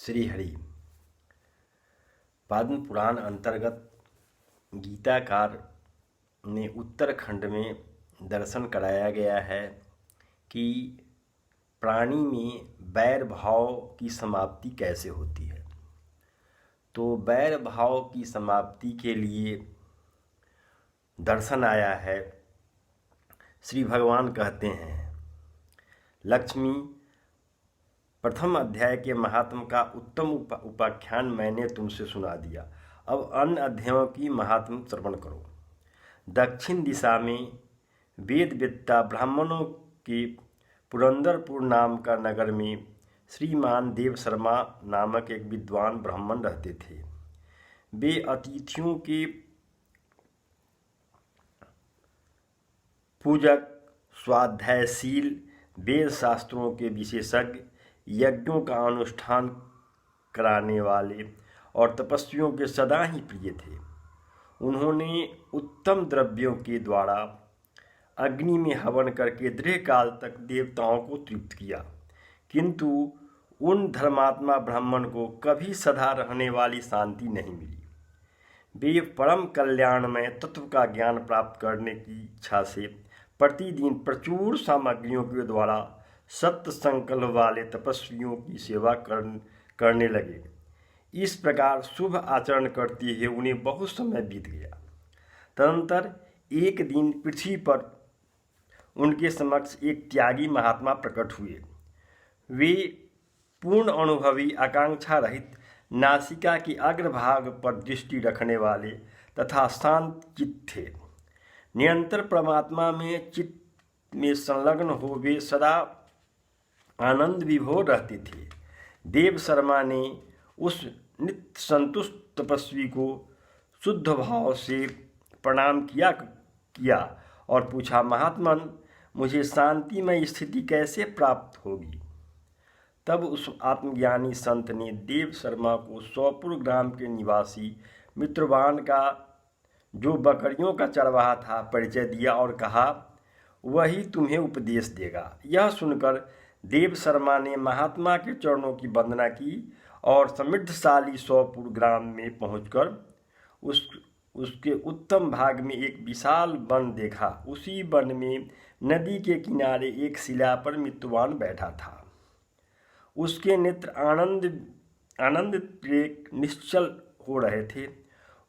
श्री हरि। पद्म पुराण अंतर्गत गीताकार ने उत्तरखंड में दर्शन कराया गया है कि प्राणी में बैर भाव की समाप्ति कैसे होती है। तो बैर भाव की समाप्ति के लिए दर्शन आया है। श्री भगवान कहते हैं, लक्ष्मी, प्रथम अध्याय के महात्म का उत्तम उपाख्यान मैंने तुमसे सुना दिया। अब अन्य अध्यायों की महात्म श्रवण करो। दक्षिण दिशा में वेद वेत्ता ब्राह्मणों के पुरंदरपुर नाम का नगर में श्रीमान देव शर्मा नामक एक विद्वान ब्राह्मण रहते थे। वे अतिथियों के पूजक, स्वाध्यायशील, वेद शास्त्रों के विशेषज्ञ, यज्ञों का अनुष्ठान कराने वाले और तपस्वियों के सदा ही प्रिय थे। उन्होंने उत्तम द्रव्यों के द्वारा अग्नि में हवन करके दीर्घ काल तक देवताओं को तृप्त किया, किंतु उन धर्मात्मा ब्राह्मण को कभी सदा रहने वाली शांति नहीं मिली। वे परम कल्याणमय तत्व का ज्ञान प्राप्त करने की इच्छा से प्रतिदिन प्रचुर सामग्रियों के द्वारा सत्य संकल्प वाले तपस्वियों की सेवा करने लगे। इस प्रकार शुभ आचरण करते हुए उन्हें बहुत समय बीत गया। तदनंतर एक दिन पृथ्वी पर उनके समक्ष एक त्यागी महात्मा प्रकट हुए। वे पूर्ण अनुभवी, आकांक्षा रहित, नासिका की अग्रभाग पर दृष्टि रखने वाले तथा शांत चित्त थे। निरंतर परमात्मा में चित्त में संलग्न हो वे सदा आनंद विभोर रहते थे। देव शर्मा ने उस नित्य संतुष्ट तपस्वी को शुद्ध भाव से प्रणाम किया और पूछा, महात्मन, मुझे शांतिमय स्थिति कैसे प्राप्त होगी। तब उस आत्मज्ञानी संत ने देव शर्मा को सौपुर ग्राम के निवासी मित्रवान का, जो बकरियों का चरवाहा था, परिचय दिया और कहा, वही तुम्हें उपदेश देगा। यह सुनकर देव शर्मा ने महात्मा के चरणों की वंदना की और समृद्धशाली सौपुर ग्राम में पहुंचकर उसके उत्तम भाग में एक विशाल वन देखा। उसी वन में नदी के किनारे एक शिला पर मित्रवान बैठा था। उसके नेत्र आनंद प्रेक निश्चल हो रहे थे।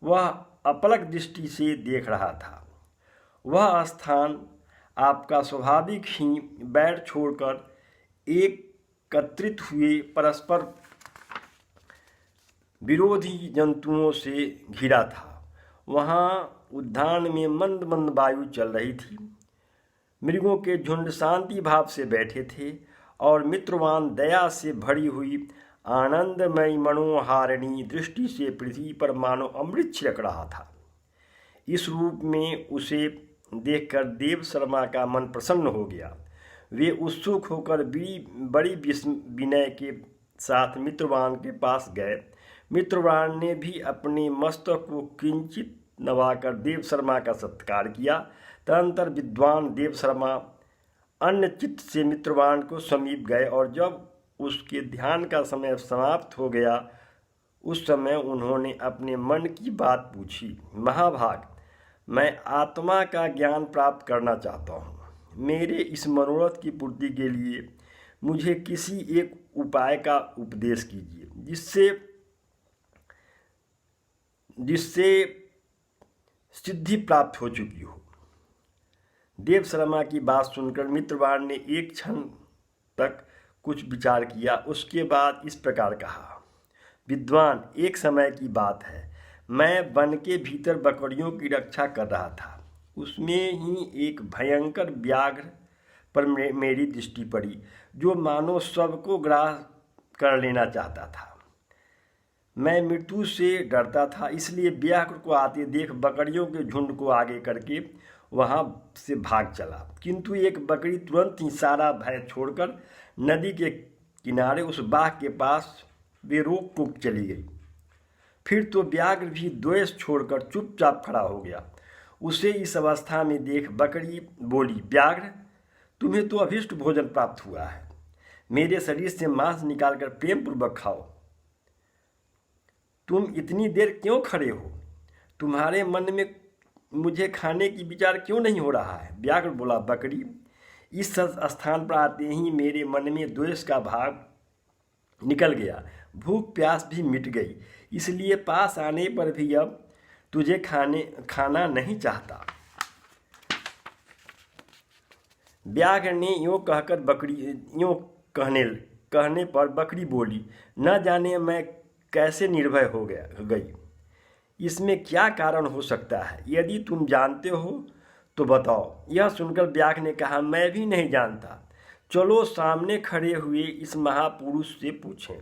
वह अपलक दृष्टि से देख रहा था। वह स्थान आपका स्वाभाविक ही बैर छोड़कर एकत्रित हुए परस्पर विरोधी जंतुओं से घिरा था। वहाँ उद्यान में मंद मंद वायु चल रही थी। मृगों के झुंड शांति भाव से बैठे थे और मित्रवान दया से भरी हुई आनंदमयी मनोहारिणी दृष्टि से पृथ्वी पर मानो अमृत छिड़क रहा था। इस रूप में उसे देखकर देव शर्मा का मन प्रसन्न हो गया। वे उत्सुक होकर बड़ी विनय के साथ मित्रवान के पास गए। मित्रवान ने भी अपने मस्तक को किंचित नवाकर देव शर्मा का सत्कार किया। तदनंतर विद्वान देव शर्मा अन्य चित्त से मित्रवान को समीप गए और जब उसके ध्यान का समय समाप्त हो गया, उस समय उन्होंने अपने मन की बात पूछी। महाभाग, मैं आत्मा का ज्ञान प्राप्त करना चाहता हूँ। मेरे इस मनोरथ की पूर्ति के लिए मुझे किसी एक उपाय का उपदेश कीजिए, जिससे सिद्धि प्राप्त हो चुकी हो। देव शर्मा की बात सुनकर मित्रवान ने एक क्षण तक कुछ विचार किया। उसके बाद इस प्रकार कहा, विद्वान, एक समय की बात है, मैं वन के भीतर बकरियों की रक्षा कर रहा था। उसमें ही एक भयंकर व्याघ्र पर मेरी दृष्टि पड़ी, जो मानो सबको ग्रास कर लेना चाहता था। मैं मृत्यु से डरता था, इसलिए व्याघ्र को आते देख बकरियों के झुंड को आगे करके वहाँ से भाग चला। किंतु एक बकरी तुरंत ही सारा भय छोड़कर नदी के किनारे उस बाघ के पास बेरोक टोक चली गई। फिर तो व्याघ्र भी द्वेष छोड़कर चुपचाप खड़ा हो गया। उसे इस अवस्था में देख बकरी बोली, व्याघ्र, तुम्हें तो अभिष्ट भोजन प्राप्त हुआ है। मेरे शरीर से मांस निकालकर प्रेम पूर्वक खाओ। तुम इतनी देर क्यों खड़े हो? तुम्हारे मन में मुझे खाने की विचार क्यों नहीं हो रहा है? व्याघ्र बोला, बकरी, इस स्थान पर आते ही मेरे मन में द्वेष का भाव निकल गया, भूख प्यास भी मिट गई, इसलिए पास आने पर भी अब तुझे खाना नहीं चाहता। व्याघ्र ने यूँ कहने पर बकरी बोली, न जाने मैं कैसे निर्भय हो गई। इसमें क्या कारण हो सकता है? यदि तुम जानते हो तो बताओ। यह सुनकर व्याघ्र ने कहा, मैं भी नहीं जानता। चलो सामने खड़े हुए इस महापुरुष से पूछें।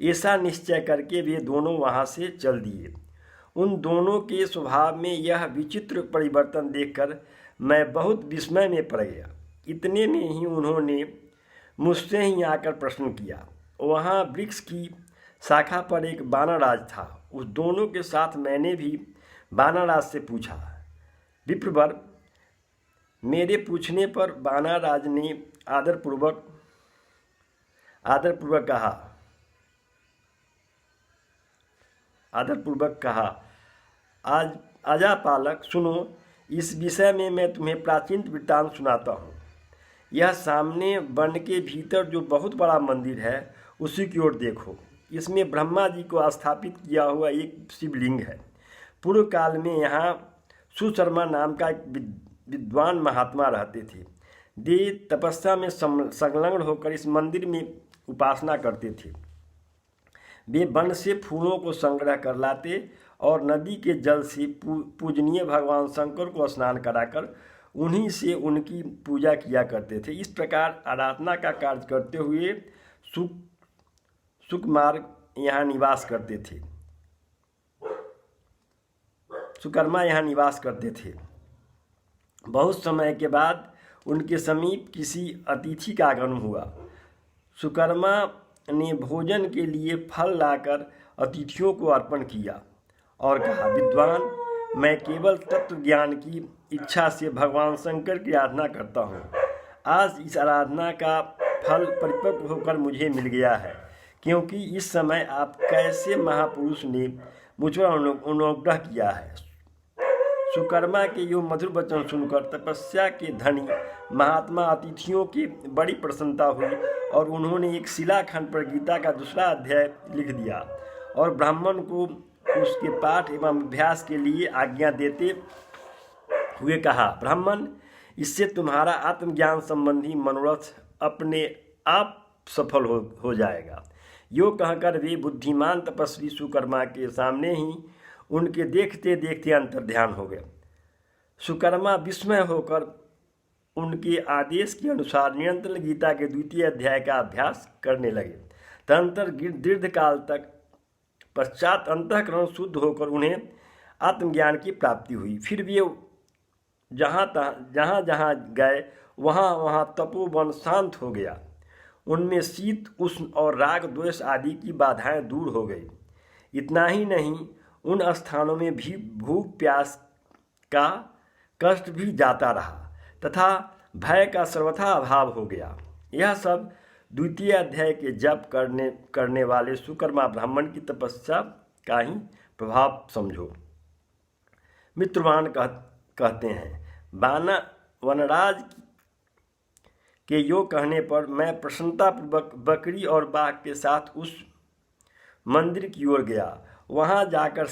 ऐसा निश्चय करके वे दोनों वहाँ से चल दिए। उन दोनों के स्वभाव में यह विचित्र परिवर्तन देखकर मैं बहुत विस्मय में पड़ गया। इतने में ही उन्होंने मुझसे ही आकर प्रश्न किया। वहाँ वृक्ष की शाखा पर एक बानरराज था। उस दोनों के साथ मैंने भी बानरराज से पूछा। विप्रवर, मेरे पूछने पर बानरराज ने आदरपूर्वक कहा, आज आजा पालक, सुनो, इस विषय में मैं तुम्हें प्राचीन वृत्तांत सुनाता हूँ। यह सामने वन के भीतर जो बहुत बड़ा मंदिर है, उसी की ओर देखो। इसमें ब्रह्मा जी को स्थापित किया हुआ एक शिवलिंग है। पूर्व काल में यहाँ सुशर्मा नाम का एक विद्वान महात्मा रहते थे। वे तपस्या में संलग्न होकर इस मंदिर में उपासना करते थे। वे वन से फूलों को संग्रह कर लाते और नदी के जल से पूजनीय भगवान शंकर को स्नान कराकर उन्हीं से उनकी पूजा किया करते थे। इस प्रकार आराधना का कार्य करते हुए सुकर्मा यहाँ निवास करते थे। बहुत समय के बाद उनके समीप किसी अतिथि का आगमन हुआ। सुकर्मा ने भोजन के लिए फल लाकर अतिथियों को अर्पण किया और कहा, विद्वान, मैं केवल तत्व ज्ञान की इच्छा से भगवान शंकर की आराधना करता हूँ। आज इस आराधना का फल परिपक्व होकर मुझे मिल गया है, क्योंकि इस समय आप कैसे महापुरुष ने मुझ पर अनुग्रह किया है। सुकर्मा के यो मधुर वचन सुनकर तपस्या के धनी महात्मा अतिथियों की बड़ी प्रसन्नता हुई और उन्होंने एक शिलाखंड पर गीता का दूसरा अध्याय लिख दिया और ब्राह्मण को उसके पाठ एवं अभ्यास के लिए आज्ञा देते हुए कहा, ब्राह्मण, इससे तुम्हारा आत्मज्ञान संबंधी मनोरथ अपने आप सफल हो जाएगा। यो कहकर वे बुद्धिमान तपस्वी सुकर्मा के सामने ही उनके देखते देखते अंतर्ध्यान हो गए। सुकर्मा विस्मय होकर उनके आदेश के अनुसार निरंतर गीता के द्वितीय अध्याय का अभ्यास करने लगे। तदंतर दीर्घकाल तक पश्चात अंतःकरण शुद्ध होकर उन्हें आत्मज्ञान की प्राप्ति हुई। फिर वे जहाँ गए वहाँ तपोवन शांत हो गया। उनमें शीत, उष्ण और राग द्वेष आदि की बाधाएं दूर हो गई। इतना ही नहीं, उन स्थानों में भी भूख प्यास का कष्ट भी जाता रहा तथा भय का सर्वथा अभाव हो गया। यह सब द्वितीय अध्याय के जप करने वाले सुकर्मा ब्राह्मण की तपस्या का ही प्रभाव समझो। मित्रवान कहते हैं, वनराज के यो कहने पर मैं प्रसन्नतापूर्वक बकरी और बाघ के साथ उस मंदिर की ओर गया। वहां जाकर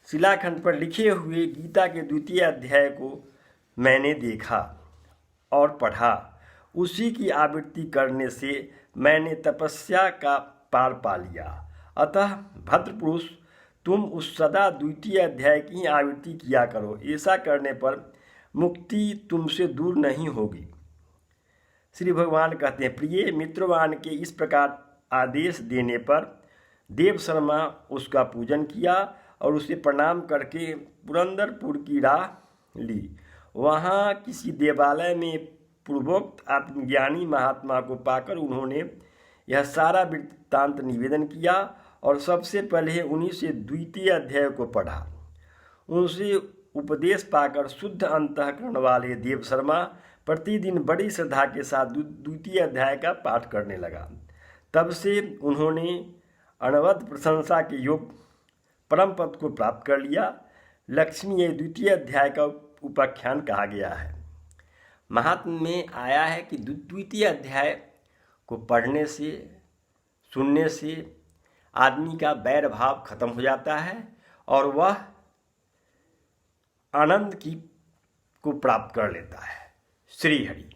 शिलाखंड पर लिखे हुए गीता के द्वितीय अध्याय को मैंने देखा और पढ़ा। उसी की आवृत्ति करने से मैंने तपस्या का पार पा लिया। अतः भद्रपुरुष, तुम उस सदा द्वितीय अध्याय की आवृत्ति किया करो। ऐसा करने पर मुक्ति तुमसे दूर नहीं होगी। श्री भगवान कहते हैं, प्रिय मित्रवान के इस प्रकार आदेश देने पर देवशर्मा उसका पूजन किया और उसे प्रणाम करके पुरंदरपुर की राह ली। वहाँ किसी देवालय में पूर्वोक्त आत्मज्ञानी महात्मा को पाकर उन्होंने यह सारा वृत्तांत निवेदन किया और सबसे पहले उन्हीं से द्वितीय अध्याय को पढ़ा। उनसे उपदेश पाकर शुद्ध अंतःकरण वाले देवशर्मा प्रतिदिन बड़ी श्रद्धा के साथ द्वितीय अध्याय का पाठ करने लगा। तब से उन्होंने अनवद्य प्रशंसा के योग्य परम पद को प्राप्त कर लिया। लक्ष्मी ये द्वितीय अध्याय का उपाख्यान कहा गया है। महात्म्य में आया है कि द्वितीय अध्याय को पढ़ने से, सुनने से आदमी का बैर भाव खत्म हो जाता है और वह आनंद को प्राप्त कर लेता है। श्री हरि।